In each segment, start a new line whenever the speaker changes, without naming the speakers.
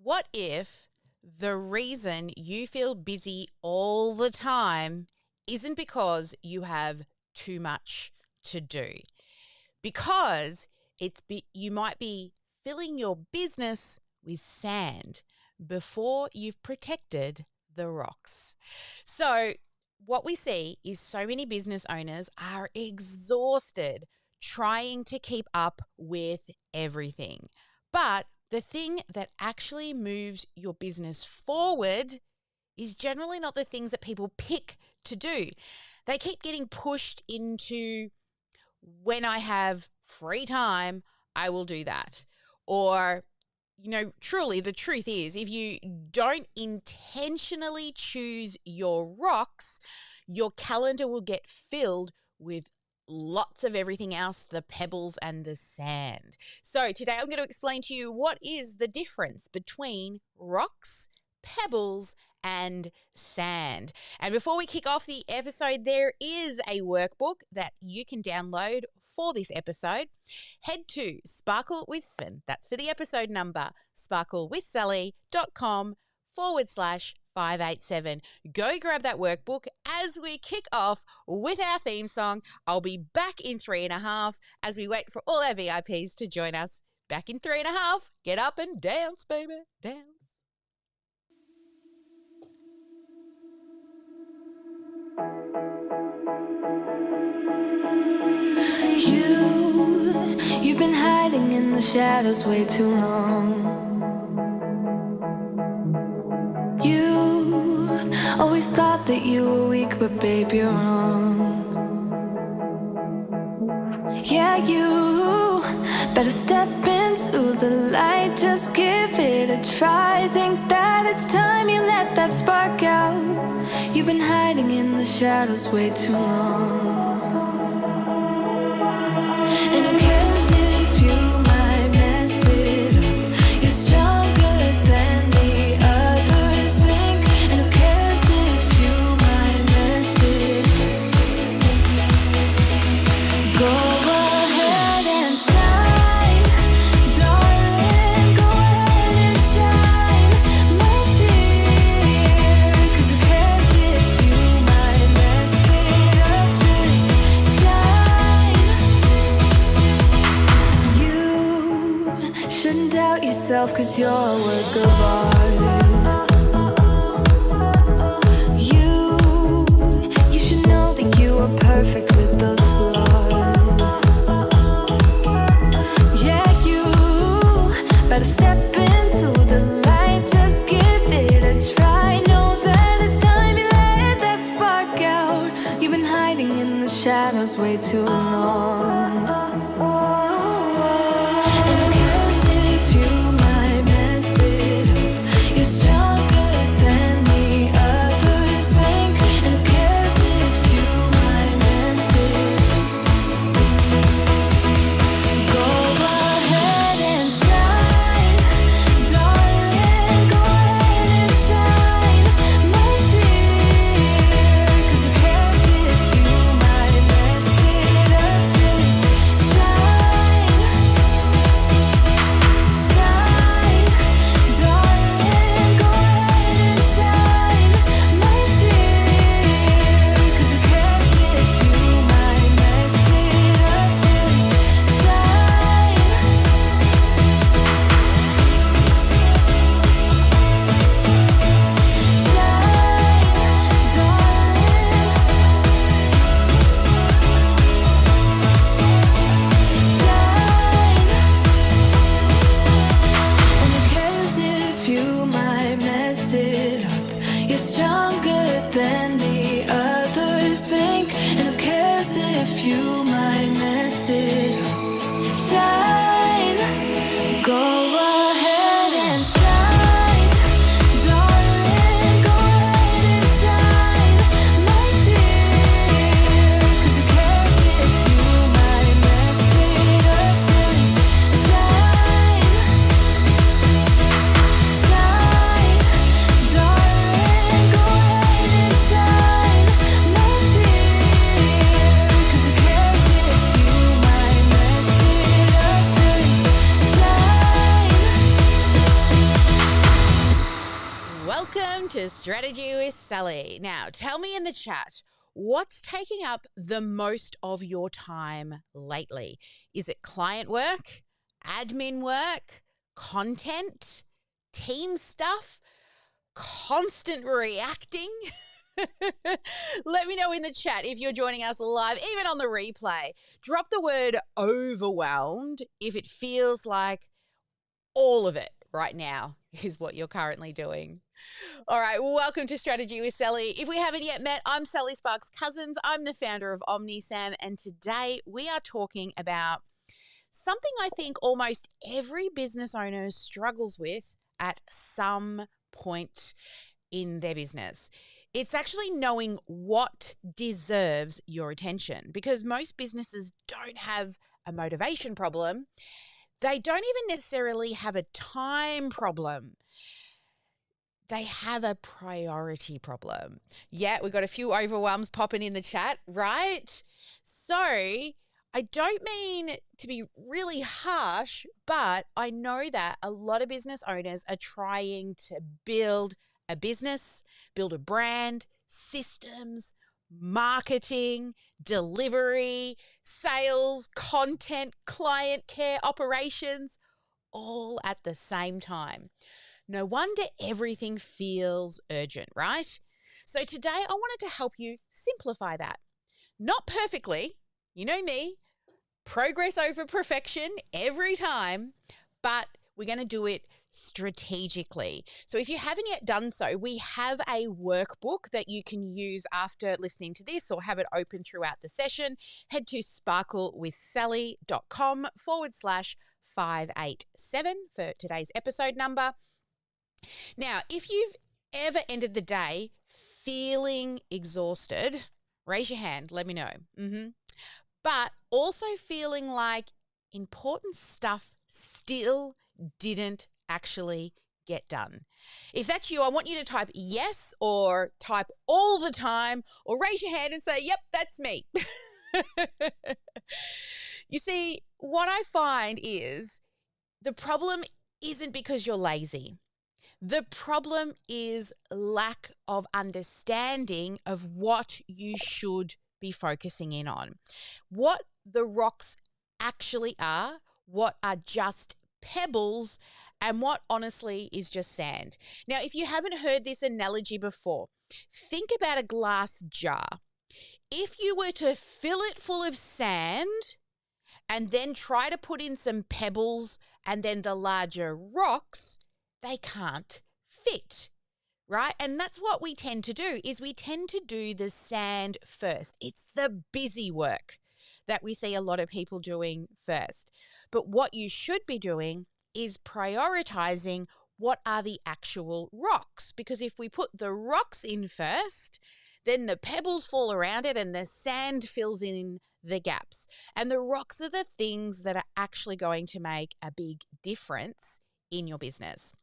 What if the reason you feel busy all the time isn't because you have too much to do? Because you might be filling your business with sand before you've protected the rocks. So what we see is so many business owners are exhausted trying to keep up with everything. But the thing that actually moves your business forward is generally not the things that people pick to do. They keep getting pushed into, when I have free time, I will do that. Or, truly the truth is, if you don't intentionally choose your rocks, your calendar will get filled with lots of everything else, the pebbles and the sand. So today I'm going to explain to you what is the difference between rocks, pebbles, and sand. And before we kick off the episode, there is a workbook that you can download for this episode. Head to Sparkle with Sally, that's for the episode number, sparklewithsally.com/587. Go grab that workbook as we kick off with our theme song. I'll be back in 3.5 as we wait for all our VIPs to join us. Back in 3.5. Get up and dance, baby, dance.
You've been hiding in the shadows way too long. You always thought that you were weak, but babe, you're wrong. Yeah, you better step into the light, just give it a try. Think that it's time you let that spark out. You've been hiding in the shadows way too long. And who cares if you might mess it up? You're stronger than the others think. And who cares if you might mess it up? Go ahead and shine, darling. Go ahead and shine, my dear. 'Cause who cares if you might mess it up? Just shine. You shouldn't doubt yourself, 'cause you're a work of art. You should know that you are perfect with those flaws. Yeah, you better step into the light, just give it a try. Know that it's time you let that spark out. You've been hiding in the shadows way too long. And who cares if you might mess it up? You're stronger than the others think. And who cares if you might mess it up? Go ahead and shine,
to Strategy with Sally. Now, tell me in the chat, what's taking up the most of your time lately? Is it client work, admin work, content, team stuff, constant reacting? Let me know in the chat if you're joining us live, even on the replay. Drop the word overwhelmed if it feels like all of it right now is what you're currently doing. All right, welcome to Strategy with Sally. If we haven't yet met, I'm Sally Sparks-Cousins. I'm the founder of OmniSAM, and today we are talking about something I think almost every business owner struggles with at some point in their business. It's actually knowing what deserves your attention, because most businesses don't have a motivation problem. They don't even necessarily have a time problem. They have a priority problem. Yeah, we've got a few overwhelms popping in the chat, right? So I don't mean to be really harsh, but I know that a lot of business owners are trying to build a business, build a brand, systems, marketing, delivery, sales, content, client care, operations, all at the same time. No wonder everything feels urgent, right? So today I wanted to help you simplify that. Not perfectly, you know me, progress over perfection every time, but we're going to do it strategically. So if you haven't yet done so, we have a workbook that you can use after listening to this or have it open throughout the session. Head to sparklewithsally.com/587 for today's episode number. Now, if you've ever ended the day feeling exhausted, raise your hand, let me know. But also feeling like important stuff still didn't actually get done. If that's you, I want you to type yes or type all the time or raise your hand and say, yep, that's me. You see, what I find is the problem isn't because you're lazy. The problem is lack of understanding of what you should be focusing in on, what the rocks actually are, what are just pebbles, and what honestly is just sand. Now, if you haven't heard this analogy before, think about a glass jar. If you were to fill it full of sand and then try to put in some pebbles and then the larger rocks, they can't fit, right? And that's what we tend to do, is we tend to do the sand first. It's the busy work that we see a lot of people doing first. But what you should be doing is prioritizing what are the actual rocks, because if we put the rocks in first, then the pebbles fall around it and the sand fills in the gaps. And the rocks are the things that are actually going to make a big difference in your business.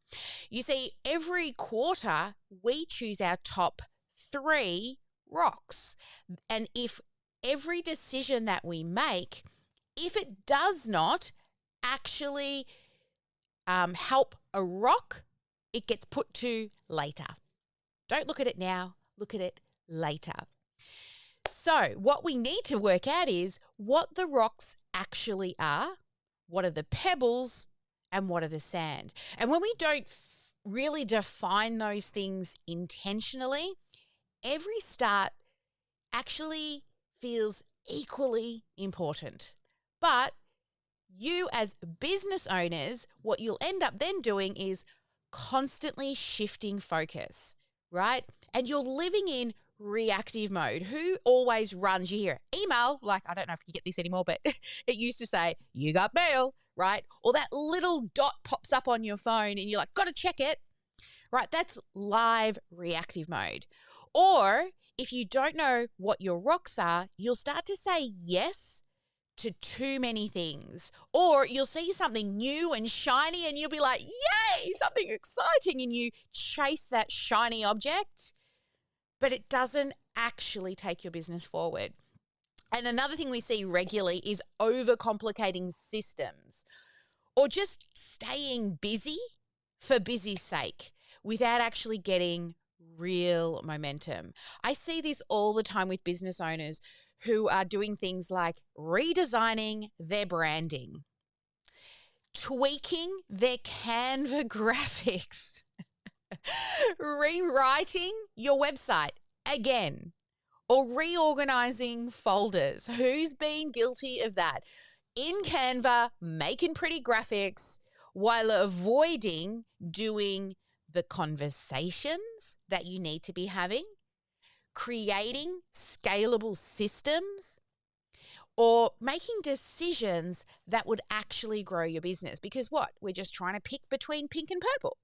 You see, every quarter we choose our top 3 rocks. And if every decision that we make, if it does not actually help a rock, it gets put to later. Don't look at it now, look at it later. So what we need to work out is what the rocks actually are, what are the pebbles, and what are the sand. And when we don't really define those things intentionally, every start actually feels equally important. But you as business owners, what you'll end up then doing is constantly shifting focus, right? And you're living in reactive mode. Who always runs? You hear email, like, I don't know if you get this anymore, but it used to say, you got mail, right? Or that little dot pops up on your phone and you're like, got to check it, right? That's live reactive mode. Or if you don't know what your rocks are, you'll start to say yes to too many things. Or you'll see something new and shiny and you'll be like, yay, something exciting. And you chase that shiny object, but it doesn't actually take your business forward. And another thing we see regularly is overcomplicating systems or just staying busy for busy's sake without actually getting real momentum. I see this all the time with business owners who are doing things like redesigning their branding, tweaking their Canva graphics, rewriting your website again, or reorganizing folders. Who's been guilty of that? In Canva, making pretty graphics while avoiding doing the conversations that you need to be having, creating scalable systems, or making decisions that would actually grow your business. Because what? We're just trying to pick between pink and purple.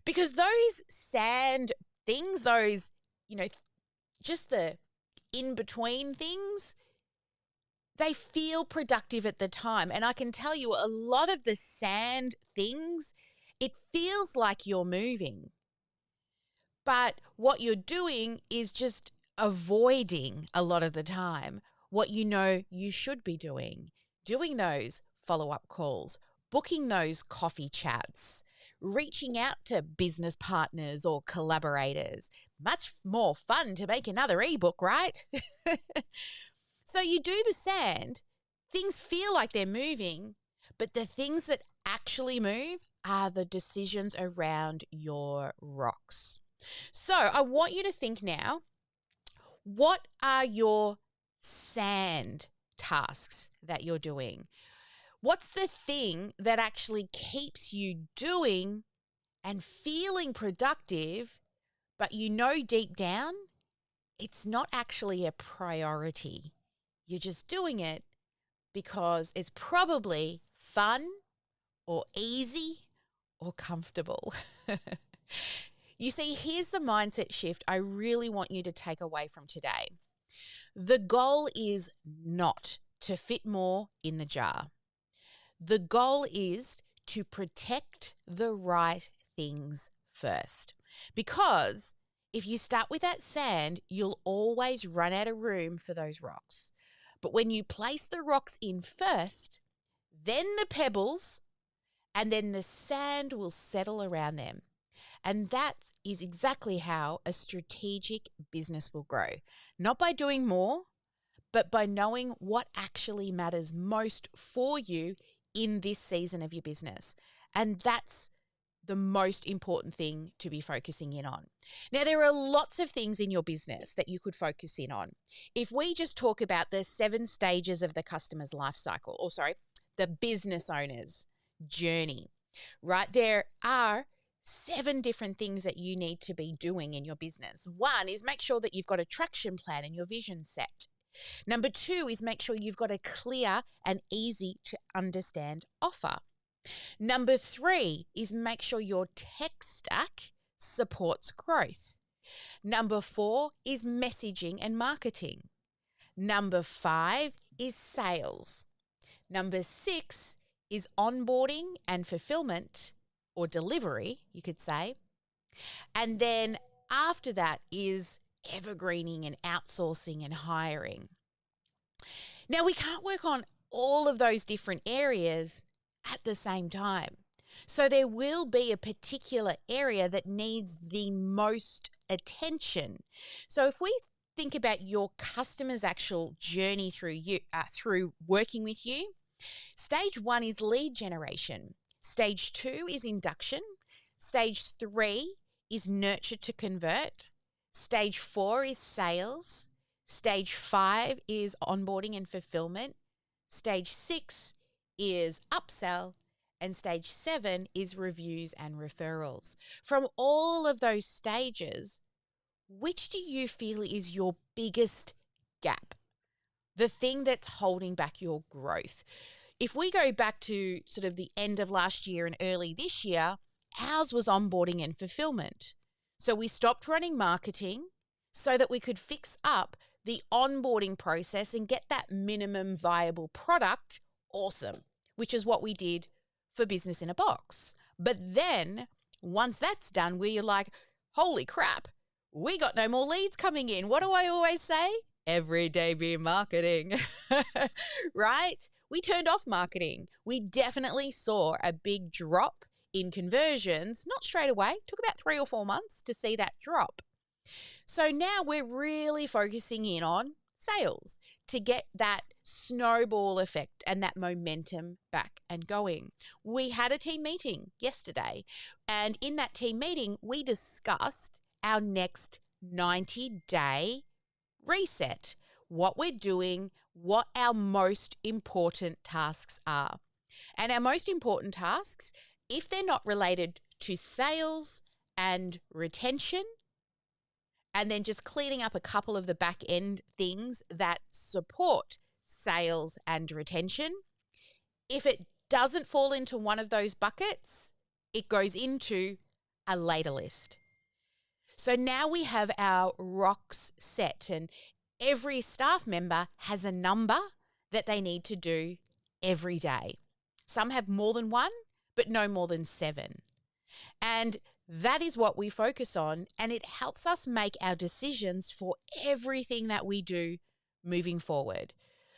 Because those sand things, those, just the in-between things, they feel productive at the time. And I can tell you a lot of the sand things, it feels like you're moving. But what you're doing is just avoiding a lot of the time what you know you should be doing those follow-up calls, booking those coffee chats, reaching out to business partners or collaborators. Much more fun to make another ebook, right? So you do the sand, things feel like they're moving, but the things that actually move are the decisions around your rocks. So I want you to think now, what are your sand tasks that you're doing? What's the thing that actually keeps you doing and feeling productive, but deep down, it's not actually a priority. You're just doing it because it's probably fun or easy or comfortable. You see, here's the mindset shift I really want you to take away from today. The goal is not to fit more in the jar. The goal is to protect the right things first. Because if you start with that sand, you'll always run out of room for those rocks. But when you place the rocks in first, then the pebbles, and then the sand will settle around them. And that is exactly how a strategic business will grow. Not by doing more, but by knowing what actually matters most for you in this season of your business. And that's the most important thing to be focusing in on. Now, there are lots of things in your business that you could focus in on. If we just talk about the 7 stages of the customer's life cycle, the business owner's journey, right? There are 7 different things that you need to be doing in your business. 1 is make sure that you've got a traction plan and your vision set. Number 2 is make sure you've got a clear and easy to understand offer. Number 3 is make sure your tech stack supports growth. Number 4 is messaging and marketing. Number 5 is sales. Number 6 is onboarding and fulfillment, or delivery, you could say. And then after that is evergreening and outsourcing and hiring. Now, we can't work on all of those different areas at the same time. So there will be a particular area that needs the most attention. So if we think about your customer's actual journey through working with you, stage 1 is lead generation. Stage 2 is induction. Stage 3 is nurture to convert. Stage 4 is sales. Stage 5 is onboarding and fulfillment. Stage 6 is upsell. And stage 7 is reviews and referrals. From all of those stages, which do you feel is your biggest gap? The thing that's holding back your growth? If we go back to sort of the end of last year and early this year, ours was onboarding and fulfillment. So we stopped running marketing so that we could fix up the onboarding process and get that minimum viable product awesome, which is what we did for Business in a Box. But then once that's done, we're like, holy crap, we got no more leads coming in. What do I always say? Every day be marketing, right? We turned off marketing. We definitely saw a big drop in conversions, not straight away, took about 3 or 4 months to see that drop. So now we're really focusing in on sales to get that snowball effect and that momentum back and going. We had a team meeting yesterday, and in that team meeting, we discussed our next 90-day reset, what we're doing, what our most important tasks are. And our most important tasks, if they're not related to sales and retention, and then just cleaning up a couple of the back end things that support sales and retention. If it doesn't fall into one of those buckets, it goes into a later list. So now we have our rocks set, and every staff member has a number that they need to do every day. Some have more than one, but no more than 7. And that is what we focus on, and it helps us make our decisions for everything that we do moving forward.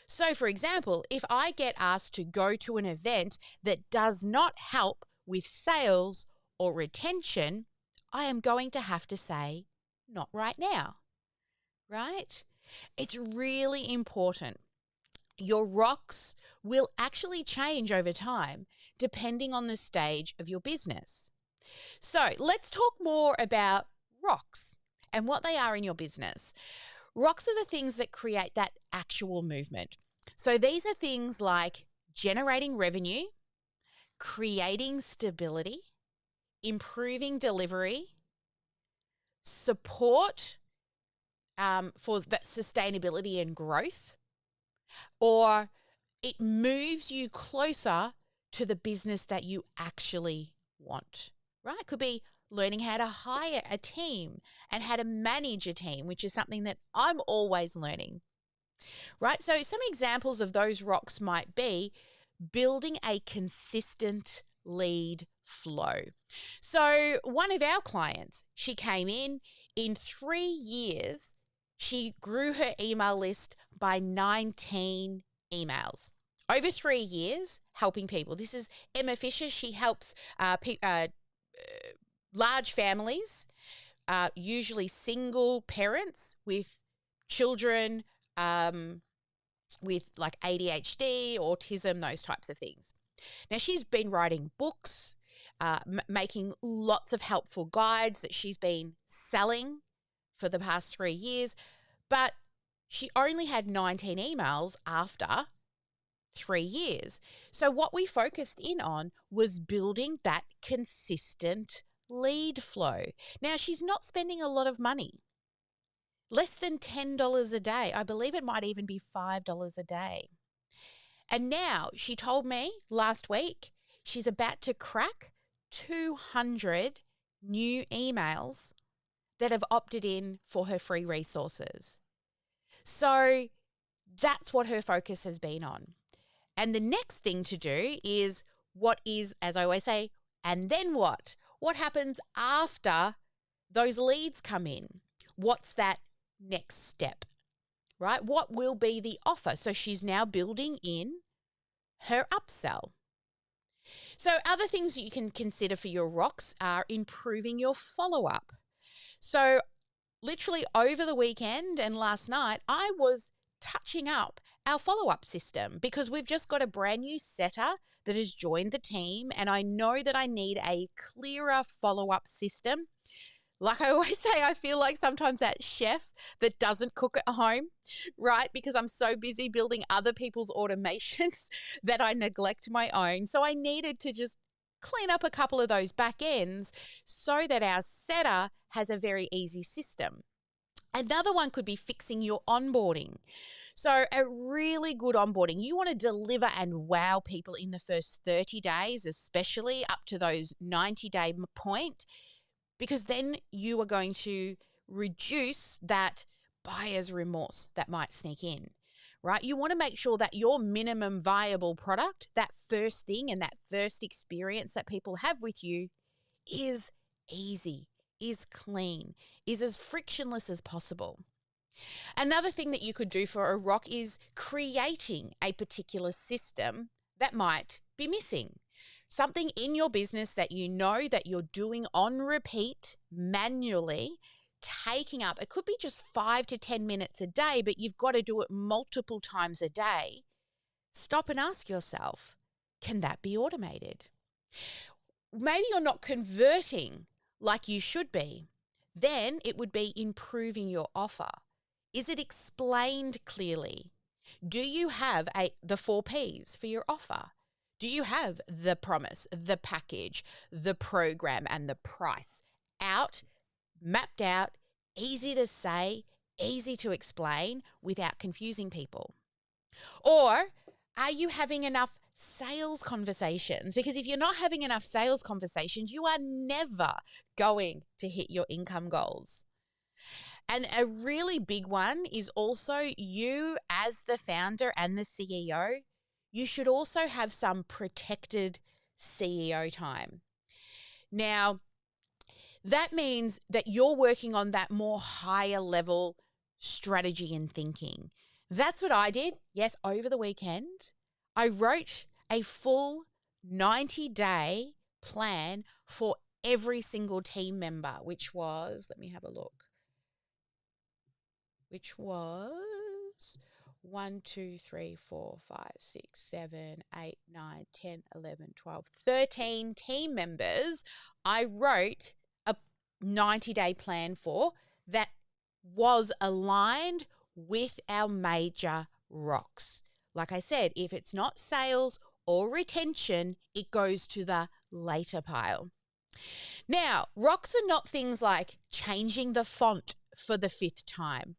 So, for example, if I get asked to go to an event that does not help with sales or retention, I am going to have to say, not right now, right? It's really important. Your rocks will actually change over time depending on the stage of your business. So let's talk more about rocks and what they are in your business. Rocks are the things that create that actual movement. So these are things like generating revenue, creating stability, improving delivery, support for that sustainability and growth, or it moves you closer to the business that you actually want. Right? It could be learning how to hire a team and how to manage a team, which is something that I'm always learning. Right? So some examples of those rocks might be building a consistent lead flow. So one of our clients, she came in 3 years, she grew her email list by 19 emails. Over 3 years, helping people. This is Emma Fisher. She helps large families, usually single parents with children with like ADHD, autism, those types of things. Now, she's been writing books, making lots of helpful guides that she's been selling for the past 3 years, but she only had 19 emails after 3 years. So what we focused in on was building that consistent lead flow. Now, she's not spending a lot of money, less than $10 a day. I believe it might even be $5 a day. And now she told me last week she's about to crack 200 new emails that have opted in for her free resources. So that's what her focus has been on. And the next thing to do is what is, as I always say, and then what? What happens after those leads come in? What's that next step, right? What will be the offer? So she's now building in her upsell. So other things that you can consider for your rocks are improving your follow-up. So literally over the weekend and last night, I was touching up our follow-up system because we've just got a brand new setter that has joined the team, and I know that I need a clearer follow-up system. Like I always say, I feel like sometimes that chef that doesn't cook at home, right? Because I'm so busy building other people's automations that I neglect my own. So I needed to just clean up a couple of those back ends so that our setter has a very easy system. Another one could be fixing your onboarding. So a really good onboarding, you want to deliver and wow people in the first 30 days, especially up to those 90-day point, because then you are going to reduce that buyer's remorse that might sneak in, right? You want to make sure that your minimum viable product, that first thing and that first experience that people have with you is easy, is clean, is as frictionless as possible. Another thing that you could do for a rock is creating a particular system that might be missing. something in your business that you know that you're doing on repeat manually, taking up, it could be just 5 to 10 minutes a day, but you've got to do it multiple times a day. Stop and ask yourself, can that be automated? Maybe you're not converting like you should be. Then it would be improving your offer. Is it explained clearly? Do you have the 4 Ps for your offer? Do you have the promise, the package, the program, and the price out, mapped out, easy to say, easy to explain without confusing people? Or are you having enough sales conversations? Because if you're not having enough sales conversations, you are never going to hit your income goals. And a really big one is also you as the founder and the CEO, you should also have some protected CEO time. Now, that means that you're working on that more higher level strategy and thinking. That's what I did. Yes, over the weekend, I wrote a full 90-day plan for every single team member, which was, let me have a look, which was 1, 2, 3, 4, 5, 6, 7, 8, 9, 10, 11, 12, 13 team members. I wrote a 90-day plan for that was aligned with our major rocks. Like I said, if it's not sales or retention, it goes to the later pile. Now, rocks are not things like changing the font for the 5th time,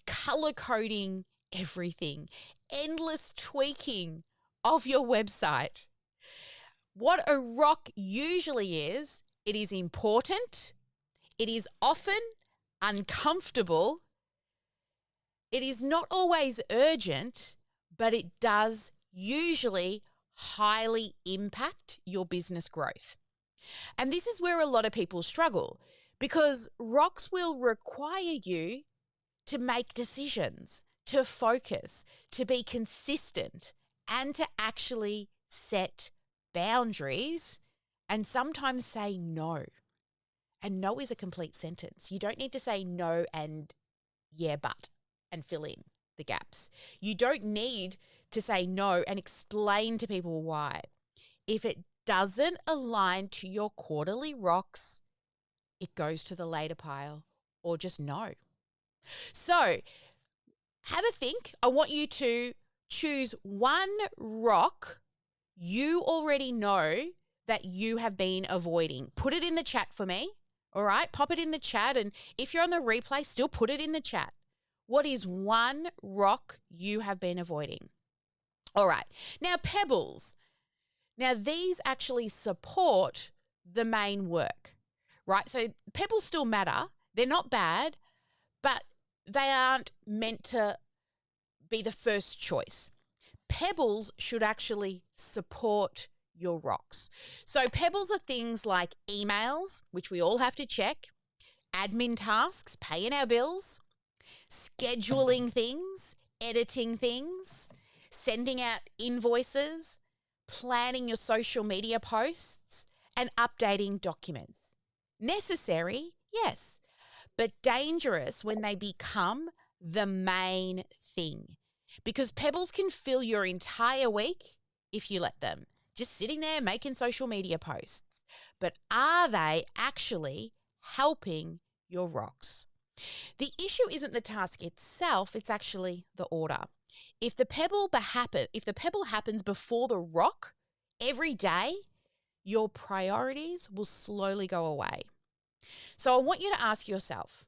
color coding everything, endless tweaking of your website. What a rock usually is, it is important, it is often uncomfortable, it is not always urgent, but it does usually highly impact your business growth. And this is where a lot of people struggle, because rocks will require you to make decisions, to focus, to be consistent, and to actually set boundaries and sometimes say no. And no is a complete sentence. You don't need to say no and yeah, but, and fill in the gaps. You don't need to say no and explain to people why. If it doesn't align to your quarterly rocks, it goes to the later pile, or just no. So have a think. I want you to choose one rock you already know that you have been avoiding. Put it in the chat for me. All right, pop it in the chat. And if you're on the replay, still put it in the chat. What is one rock you have been avoiding? All right, now pebbles. Now these actually support the main work, right? So pebbles still matter. They're not bad, but they aren't meant to be the first choice. Pebbles should actually support your rocks. So pebbles are things like emails, which we all have to check, admin tasks, paying our bills, scheduling things, editing things, sending out invoices, planning your social media posts, and updating documents. Necessary, yes, but dangerous when they become the main thing, because pebbles can fill your entire week if you let them, just sitting there making social media posts. But are they actually helping your rocks? The issue isn't the task itself, it's actually the order. If the pebble happens before the rock every day, your priorities will slowly go away. So I want you to ask yourself,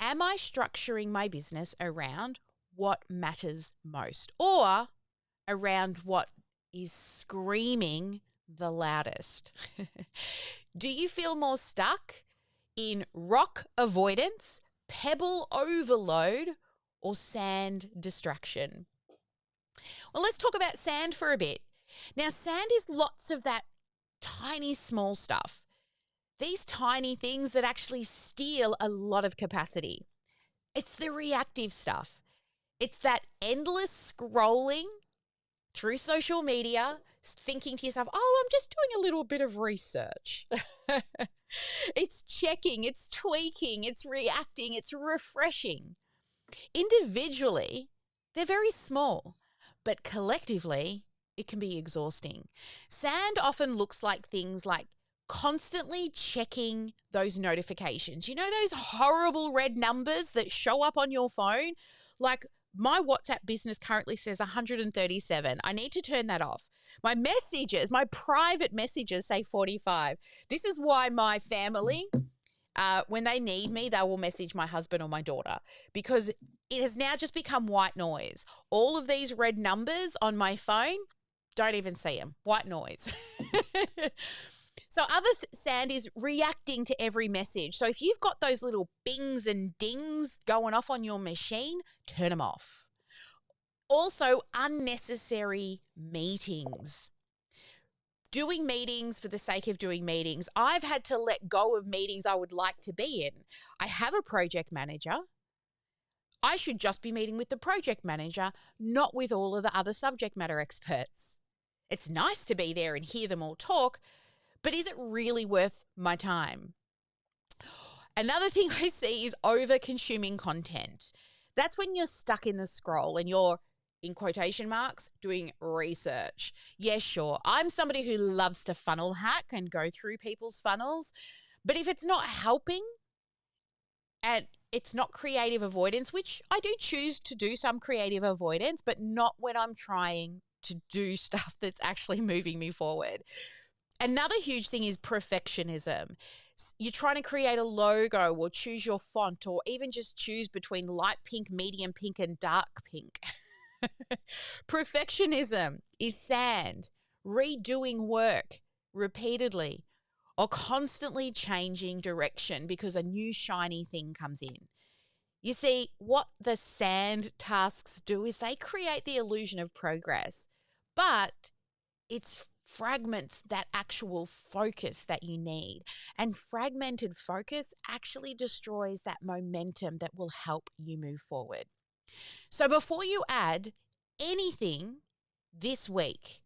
am I structuring my business around what matters most, or around what is screaming the loudest? Do you feel more stuck in rock avoidance, pebble overload, or sand distraction? Well, let's talk about sand for a bit. Now, sand is lots of that tiny, small stuff. These tiny things that actually steal a lot of capacity. It's the reactive stuff. It's that endless scrolling through social media, thinking to yourself, oh, I'm just doing a little bit of research. It's checking, it's tweaking, it's reacting, it's refreshing. Individually, they're very small, but collectively, it can be exhausting. Sand often looks like things like constantly checking those notifications. You know, those horrible red numbers that show up on your phone? Like my WhatsApp business currently says 137. I need to turn that off. My messages, my private messages say 45. This is why my family, when they need me, they will message my husband or my daughter, because it has now just become white noise. All of these red numbers on my phone, don't even see them. White noise. So sand is reacting to every message. So if you've got those little bings and dings going off on your machine, turn them off. Also, unnecessary meetings. Doing meetings for the sake of doing meetings. I've had to let go of meetings I would like to be in. I have a project manager. I should just be meeting with the project manager, not with all of the other subject matter experts. It's nice to be there and hear them all talk, but is it really worth my time? Another thing I see is over-consuming content. That's when you're stuck in the scroll and you're, in quotation marks, doing research. Yeah, sure. I'm somebody who loves to funnel hack and go through people's funnels, but if it's not helping and it's not creative avoidance, which I do choose to do some creative avoidance, but not when I'm trying to do stuff that's actually moving me forward. Another huge thing is perfectionism. You're trying to create a logo or choose your font or even just choose between light pink, medium pink, and dark pink. Perfectionism is sand, redoing work repeatedly or constantly changing direction because a new shiny thing comes in. You see, what the sand tasks do is they create the illusion of progress, but it's fragments that actual focus that you need. And fragmented focus actually destroys that momentum that will help you move forward. So before you add anything this week,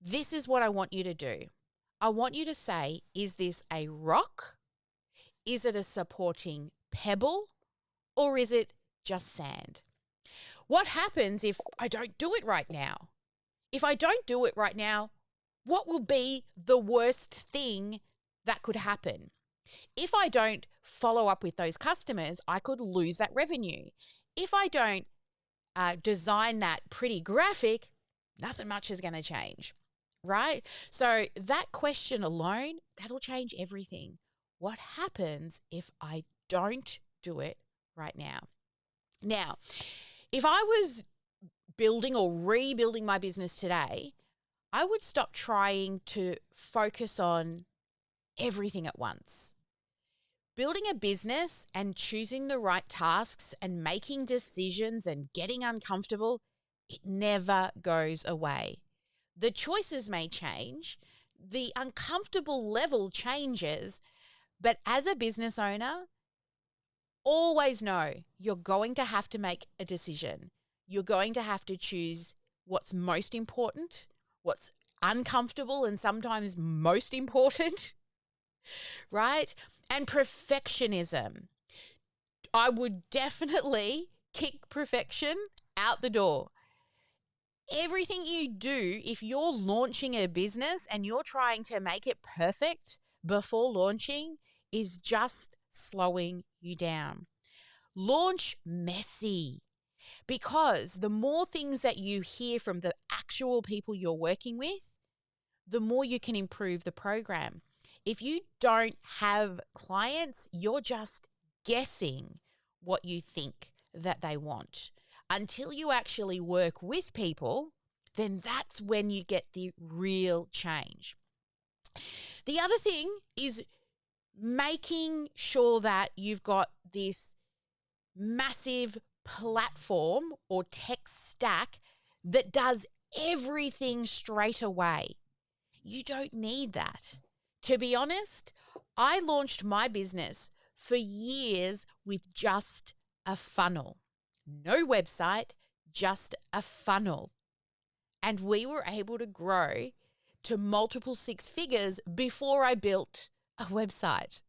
this is what I want you to do. I want you to say, is this a rock? Is it a supporting pebble? Or is it just sand? What happens if I don't do it right now? If I don't do it right now, what will be the worst thing that could happen? If I don't follow up with those customers, I could lose that revenue. If I don't design that pretty graphic, nothing much is going to change, right? So that question alone, that'll change everything. What happens if I don't do it right now? Now, if I was building or rebuilding my business today, I would stop trying to focus on everything at once. Building a business and choosing the right tasks and making decisions and getting uncomfortable, it never goes away. The choices may change, the uncomfortable level changes, but as a business owner, always know you're going to have to make a decision. You're going to have to choose what's most important, what's uncomfortable and sometimes most important, right? And perfectionism. I would definitely kick perfection out the door. Everything you do, if you're launching a business and you're trying to make it perfect before launching, is just slowing you down. Launch messy. Because the more things that you hear from the actual people you're working with, the more you can improve the program. If you don't have clients, you're just guessing what you think that they want. Until you actually work with people, then that's when you get the real change. The other thing is making sure that you've got this massive platform or tech stack that does everything straight away. You don't need that. To be honest, I launched my business for years with just a funnel. No website, just a funnel. And we were able to grow to multiple six figures before I built a website.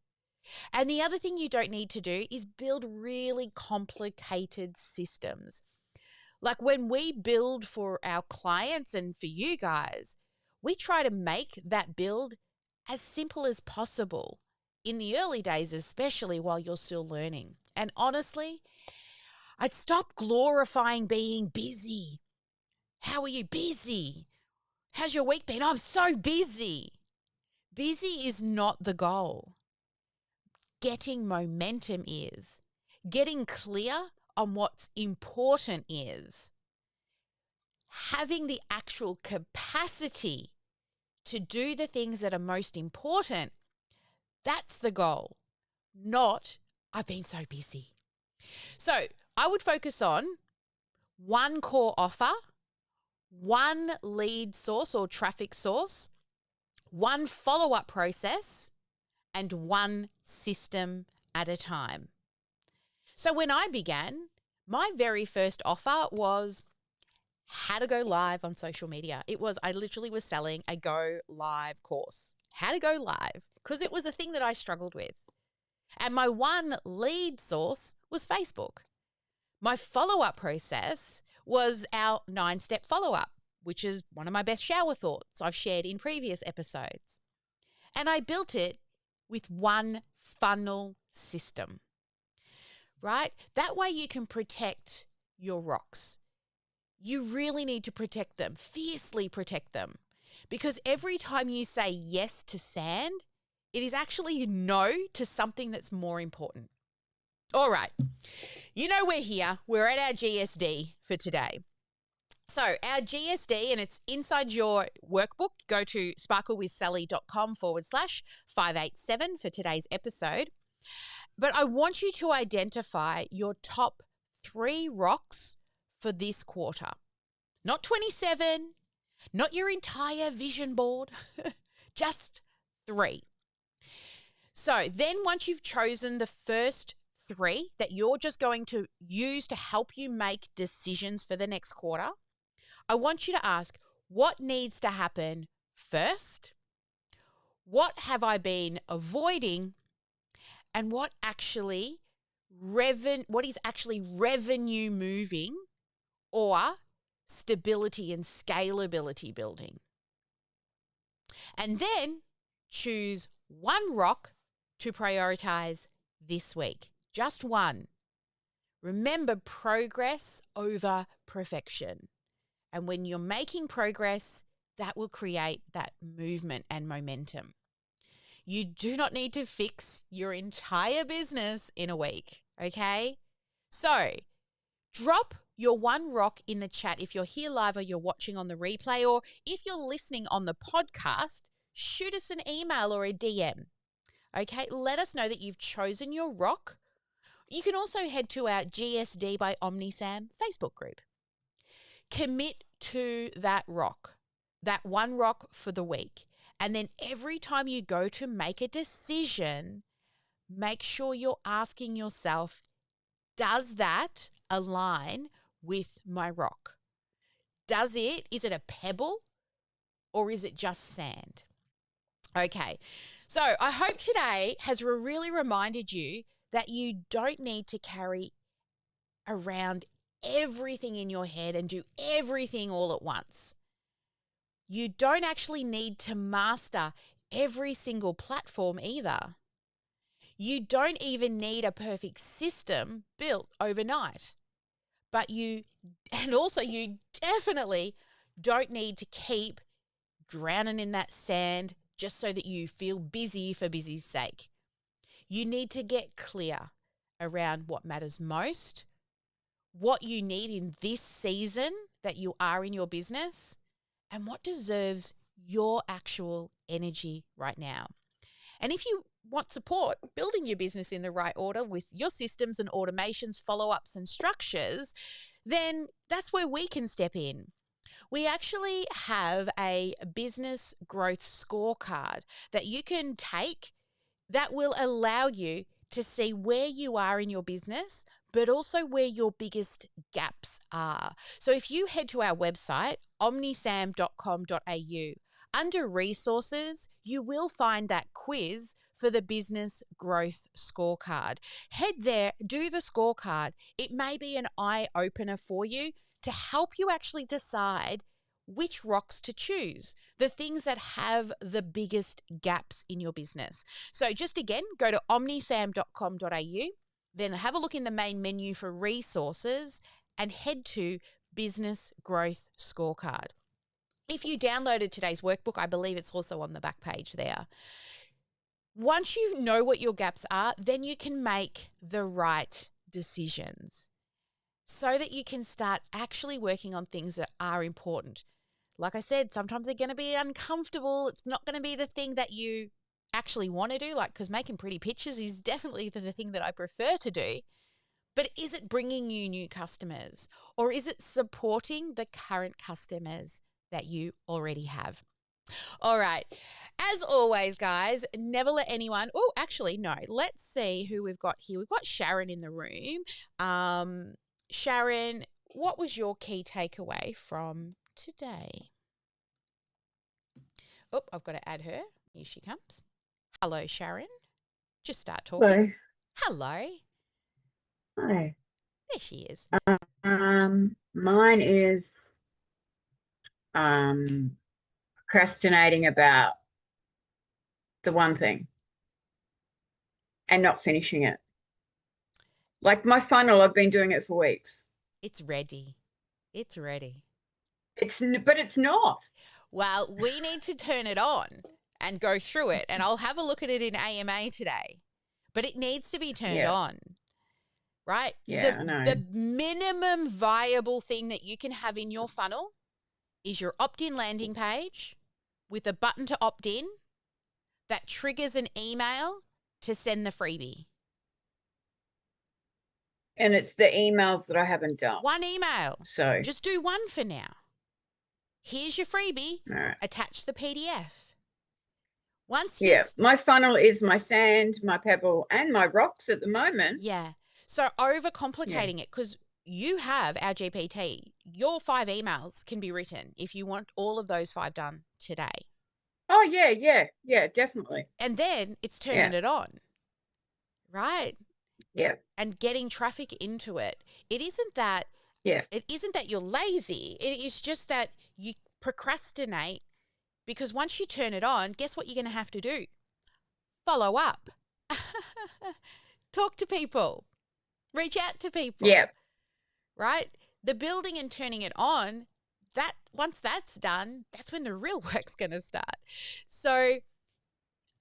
And the other thing you don't need to do is build really complicated systems. Like when we build for our clients and for you guys, we try to make that build as simple as possible in the early days, especially while you're still learning. And honestly, I'd stop glorifying being busy. How are you busy? How's your week been? I'm so busy. Busy is not the goal. Getting momentum is. Getting clear on what's important is. Having the actual capacity to do the things that are most important, that's the goal, not I've been so busy. So I would focus on one core offer, one lead source or traffic source, one follow-up process, and one system at a time. So when I began, my very first offer was how to go live on social media. I literally was selling a go live course, how to go live, because it was a thing that I struggled with. And my one lead source was Facebook. My follow-up process was our 9-step follow-up, which is one of my best shower thoughts I've shared in previous episodes. And I built it with one funnel system, right? That way you can protect your rocks. You really need to protect them, fiercely protect them, because every time you say yes to sand, it is actually no to something that's more important. All right, you know we're here. We're at our GSD for today. So our GSD, and it's inside your workbook. Go to sparklewithsally.com/587 for today's episode. But I want you to identify your top 3 rocks for this quarter. Not 27, not your entire vision board, just 3. So then once you've chosen the first 3 that you're just going to use to help you make decisions for the next quarter, I want you to ask, what needs to happen first? What have I been avoiding? And what is actually revenue moving or stability and scalability building? And then choose one rock to prioritize this week. Just one. Remember, progress over perfection. And when you're making progress, that will create that movement and momentum. You do not need to fix your entire business in a week, okay? So drop your one rock in the chat if you're here live or you're watching on the replay, or if you're listening on the podcast, shoot us an email or a DM, okay? Let us know that you've chosen your rock. You can also head to our GSD by OmniSAM Facebook group. Commit to that rock, that one rock for the week. And then every time you go to make a decision, make sure you're asking yourself, does that align with my rock? Is it a pebble or is it just sand? Okay, so I hope today has really reminded you that you don't need to carry around everything in your head and do everything all at once. You don't actually need to master every single platform either. You don't even need a perfect system built overnight. You definitely don't need to keep drowning in that sand just so that you feel busy for busy's sake. You need to get clear around what matters most, what you need in this season that you are in your business, and what deserves your actual energy right now. And if you want support building your business in the right order with your systems and automations, follow-ups and structures, then that's where we can step in. We actually have a business growth scorecard that you can take that will allow you to see where you are in your business but also where your biggest gaps are. So if you head to our website, omnisam.com.au, under resources, you will find that quiz for the business growth scorecard. Head there, do the scorecard. It may be an eye opener for you to help you actually decide which rocks to choose, the things that have the biggest gaps in your business. So just again, go to omnisam.com.au, then have a look in the main menu for resources and head to business growth scorecard. If you downloaded today's workbook, I believe it's also on the back page there. Once you know what your gaps are, then you can make the right decisions so that you can start actually working on things that are important. Like I said, sometimes they're going to be uncomfortable. It's not going to be the thing that you actually want to do, like, because making pretty pictures is definitely the thing that I prefer to do. But is it bringing you new customers, or is it supporting the current customers that you already have? All right. As always, guys, never let anyone. Oh, actually, no. Let's see who we've got here. We've got Sharon in the room. Sharon, what was your key takeaway from today? Oh, I've got to add her. Here she comes. Hello, Sharon. Just start talking. Hello.
Hi.
There she is.
Mine is procrastinating about the one thing and not finishing it. Like my funnel, I've been doing it for weeks.
It's ready. It's ready.
But it's not.
Well, we need to turn it on and go through it, and I'll have a look at it in AMA today. But it needs to be turned on, right?
Yeah, I know.
The minimum viable thing that you can have in your funnel is your opt-in landing page with a button to opt in that triggers an email to send the freebie.
And it's the emails that I haven't done.
One email.
So
just do one for now. Here's your freebie.
Right.
Attach the PDF.
My funnel is my sand, my pebble, and my rocks at the moment.
Yeah. So overcomplicating it, because you have our GPT. Your 5 emails can be written if you want all of those 5 done today.
Oh, yeah, definitely.
And then it's turning it on, right?
Yeah.
And getting traffic into it. It isn't that you're lazy. It is just that you procrastinate, because once you turn it on, guess what you're going to have to do? Follow up. Talk to people. Reach out to people.
Yeah.
Right? The building and turning it on, that once that's done, that's when the real work's going to start. So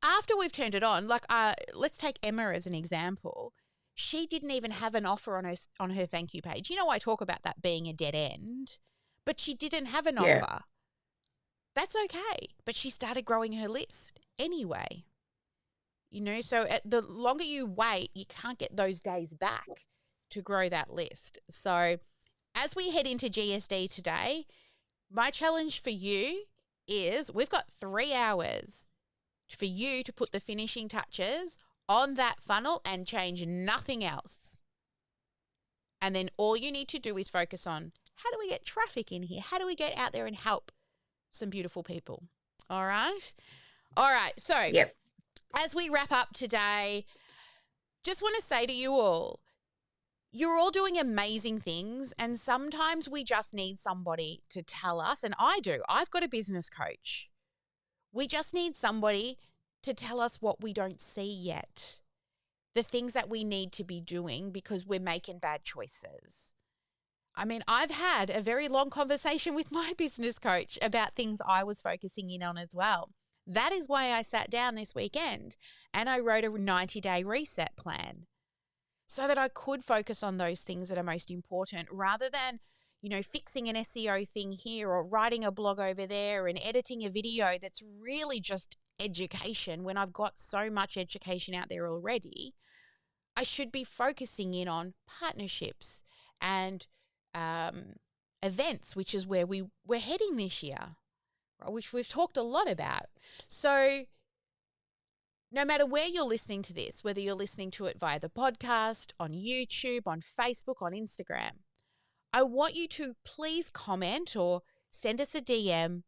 after we've turned it on, like let's take Emma as an example. She didn't even have an offer on her thank you page. You know, I talk about that being a dead end, but she didn't have an offer. That's okay. But she started growing her list anyway. You know, so the longer you wait, you can't get those days back to grow that list. So as we head into GSD today, my challenge for you is we've got 3 hours for you to put the finishing touches on that funnel and change nothing else. And then all you need to do is focus on, how do we get traffic in here? How do we get out there and help some beautiful people? All right. So as we wrap up today, just want to say to you all, you're all doing amazing things, and sometimes we just need somebody to tell us, and I do. I've got a business coach. We just need somebody to tell us what we don't see yet, the things that we need to be doing because we're making bad choices. I mean, I've had a very long conversation with my business coach about things I was focusing in on as well. That is why I sat down this weekend and I wrote a 90-day reset plan so that I could focus on those things that are most important rather than, you know, fixing an SEO thing here or writing a blog over there and editing a video that's really just education when I've got so much education out there already. I should be focusing in on partnerships and events, which is where we're heading this year, which we've talked a lot about. So no matter where you're listening to this, whether you're listening to it via the podcast, on YouTube, on Facebook, on Instagram, I want you to please comment or send us a DM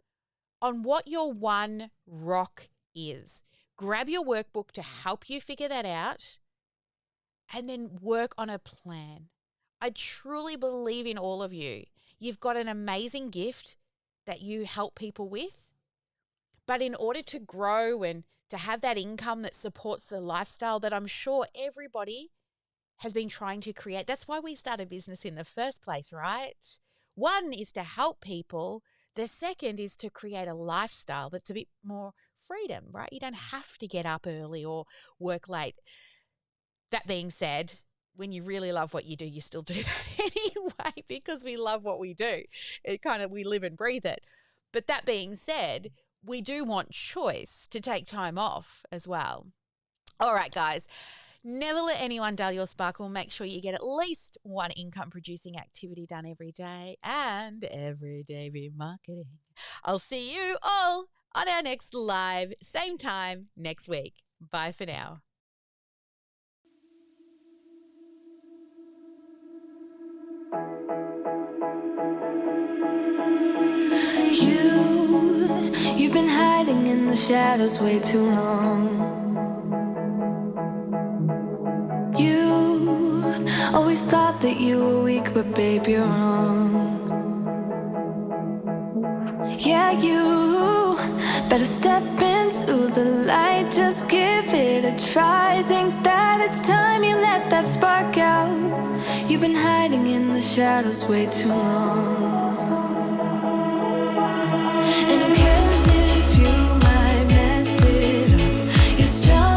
on what your one rock is. Grab your workbook to help you figure that out and then work on a plan. I truly believe in all of you. You've got an amazing gift that you help people with. But in order to grow and to have that income that supports the lifestyle that I'm sure everybody has been trying to create, that's why we started business in the first place, right? One is to help people. The second is to create a lifestyle that's a bit more freedom, right? You don't have to get up early or work late. That being said, when you really love what you do, you still do that anyway because we love what we do. We live and breathe it. But that being said, we do want choice to take time off as well. All right, guys. Never let anyone dull your sparkle. Make sure you get at least one income-producing activity done every day, and every day be marketing. I'll see you all on our next live, same time next week. Bye for now.
You've been hiding in the shadows way too long. You always thought that you were weak, but babe, you're wrong. Yeah, you better step into the light, just give it a try. Think that it's time you let that spark out. You've been hiding in the shadows way too long. And who cares if you might mess it up? You're strong.